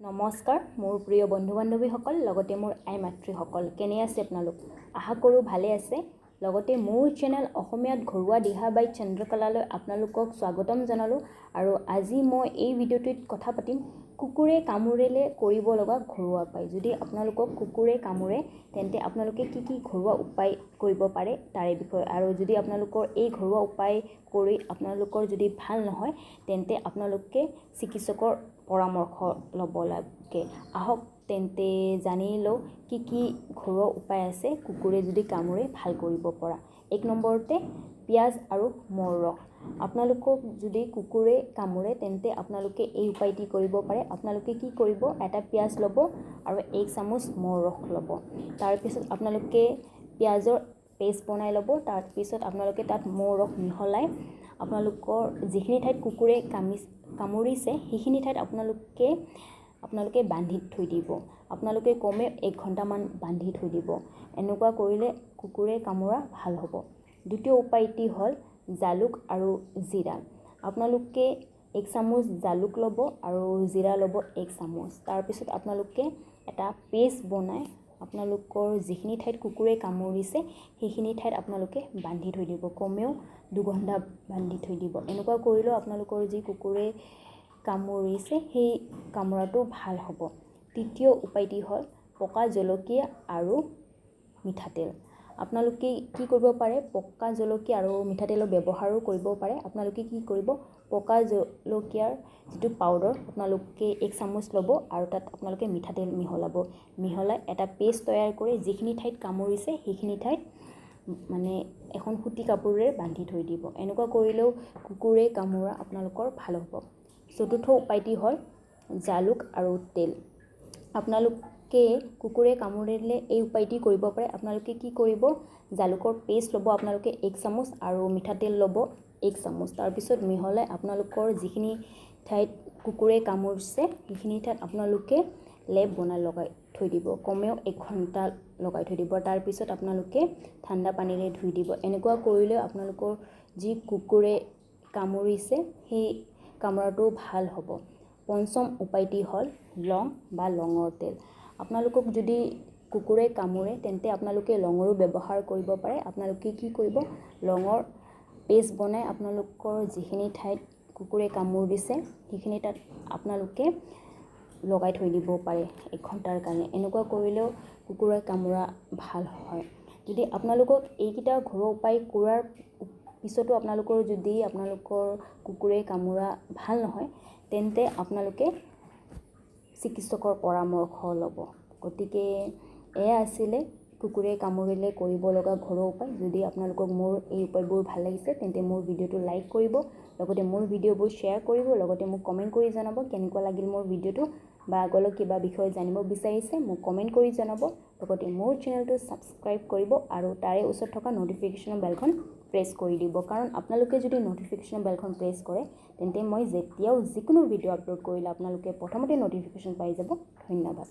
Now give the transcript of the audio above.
নমস্কাৰ মোৰ প্ৰিয় বন্ধু বান্ধৱীসকল লগতে মোৰ আই মাতৃসকল কেনে আছে আপোনালোক আশা কৰোঁ ভালে আছে লগতে মোৰ চেনেল অসমীয়াত ঘৰুৱা দিহা বাই চন্দ্ৰকলালৈ আপোনালোকক স্বাগতম জনালোঁ আৰু আজি মই এই ভিডিঅ'টোত কথা পাতিম কুকুৰে কামুৰিলে কৰিব লগা ঘৰুৱা উপায় যদি আপোনালোকক কুকুৰে কামুৰে তেন্তে আপোনালোকে কি কি ঘৰুৱা উপায় কৰিব পাৰে তাৰে বিষয়ে আৰু যদি আপোনালোকৰ এই ঘৰুৱা উপায় কৰি আপোনালোকৰ যদি ভাল নহয় তেন্তে আপোনালোকে চিকিৎসকৰ পৰামৰ্শ ল'ব লাগে আহক তেন্তে জানি লওঁ কি কি ঘৰুৱা উপায় আছে কুকুৰে যদি কামুৰে ভাল কৰিব পৰা এক নম্বৰতে পিয়াজ আৰু মৌৰ ৰস আপোনালোকক যদি কুকুৰে কামুৰে তেন্তে আপোনালোকে এই উপায়টি কৰিব পাৰে আপোনালোকে কি কৰিব এটা পিয়াজ ল'ব আৰু 1 চামুচ মৌৰ ৰস ল'ব তাৰ পিছত আপোনালোকে পিয়াজৰ পেষ্ট বনাই ল'ব তাৰ পিছত আপোনালোকে তাত মৌৰ ৰস মিহলাই আপোনালোকৰ যিখিনি ঠাইত কুকুৰে কামুৰিছে সেইখিনি ঠাইত আপোনালোকে বান্ধি থৈ দিব আপোনালোকে কমে 1 ঘণ্টামান বান্ধি থৈ দিব এনেকুৱা কৰিলে কুকুৰে কামুৰা ভাল হ'ব দ্বিতীয় উপায়টি হ'ল জালুক আৰু জিৰা আপোনালোকে 1 চামুচ জালুক ল'ব আৰু জিৰা ল'ব 1 চামুচ তাৰ পিছত আপোনালোকে এটা পেষ্ট বনাই আপোনালোকৰ যিখিনি ঠাইত কুকুৰে কামুৰিছে সেইখিনি ঠাইত আপোনালোকে বান্ধি থৈ দিব কমেও 2 ঘণ্টা বান্ধি থৈ দিব এনেকুৱা কৰিলেও আপোনালোকৰ যি কুকুৰে কামুৰিছে সেই কামুৰাটো ভাল হ'ব তৃতীয় উপায়টি হ'ল পকা জলকীয়া আৰু মিঠাতেল আপোনালোকে কি কৰিব পাৰে পকা জলকীয়া আৰু মিঠাতেলৰ ব্যৱহাৰো কৰিব পাৰে আপোনালোকে কি কৰিব পকা জলকীয়াৰ যিটো পাউডাৰ আপোনালোকে 1 চামুচ ল'ব আৰু তাত আপোনালোকে মিঠাতেল মিহলাই এটা পেষ্ট তৈয়াৰ কৰি যিখিনি ঠাইত কামুৰিছে সেইখিনি ঠাইত মানে এখন সুতি কাপোৰেৰে বান্ধি থৈ দিব এনেকুৱা কৰিলেও কুকুৰে কামুৰা আপোনালোকৰ ভাল হ'ব চতুৰ্থ উপায়টি হ'ল জালুক আৰু তেল আপোনালোকে কুকুৰে কামুৰিলে এই উপায়টি কৰিব পাৰে আপোনালোকে কি কৰিব জালুকৰ পেষ্ট ল'ব আপোনালোকে 1 চামুচ আৰু মিঠাতেল ল'ব 1 চামুচ তাৰ পিছত মিহলাই আপোনালোকৰ যিখিনি ঠাইত কুকুৰে কামুৰিছে সেইখিনি ঠাইত আপোনালোকে লেপ বনাই লগাই থৈ দিব কমেও 1 ঘণ্টা লগাই থৈ দিব তাৰ পিছত আপোনালোকে ঠাণ্ডা পানীৰে ধুই দিব এনেকুৱা কৰিলে আপোনালোকৰ যি কুকুৰে কামুৰিছে সেই কামুৰাটো ভাল হ'ব পঞ্চম উপায়টি হ'ল লং বা লঙৰ তেল আপোনালোকক যদি কুকুৰে কামুৰে তেন্তে আপোনালোকে লঙৰো ব্যৱহাৰ কৰিব পাৰে আপোনালোকে কি কৰিব লঙৰ পেষ্ট বনাই আপোনালোকৰ যিখিনি ঠাইত কুকুৰে কামুৰিছে সেইখিনি তাত আপোনালোকে লগাই থৈ দিব পাৰে 1 ঘণ্টাৰ কাৰণে এনেকুৱা কৰিলেও কুকুৰে কামুৰা ভাল হয় যদি আপোনালোকক এইকেইটা ঘৰুৱা উপায় কৰাৰ পিছতো আপোনালোকৰ কুকুৰে কামুৰা ভাল নহয় তেন্তে আপোনালোকে চিকিৎসকৰ পৰামৰ্শ ল'ব গতিকে এয়া আছিলে কুকুৰে কামুৰিলে কৰিব লগা ঘৰুৱা উপায় যদি আপোনালোকক মোৰ এই উপায়বোৰ ভাল লাগিছে তেন্তে মোৰ ভিডিঅ'টো লাইক কৰিব লগতে মোৰ ভিডিঅ'বোৰ শ্বেয়াৰ কৰিব লগতে মোক কমেণ্ট কৰি জনাব কেনেকুৱা লাগিল মোৰ ভিডিঅ'টো বা আগলৈ কিবা বিষয়ে জানিব বিচাৰিছে মোক কমেণ্ট কৰি জনাব লগতে মোৰ চেনেলটো ছাবস্ক্ৰাইব কৰিব আৰু তাৰে ওচৰত থকা ন'টিফিকেশ্যনৰ বেলখন প্ৰেছ কৰি দিব কাৰণ আপোনালোকে যদি ন'টিফিকেশ্যনৰ বেলখন প্ৰেছ কৰে তেন্তে মই যেতিয়াও যিকোনো ভিডিঅ' আপলোড কৰিলে আপোনালোকে প্ৰথমতে ন'টিফিকেশ্যন পাই যাব ধন্যবাদ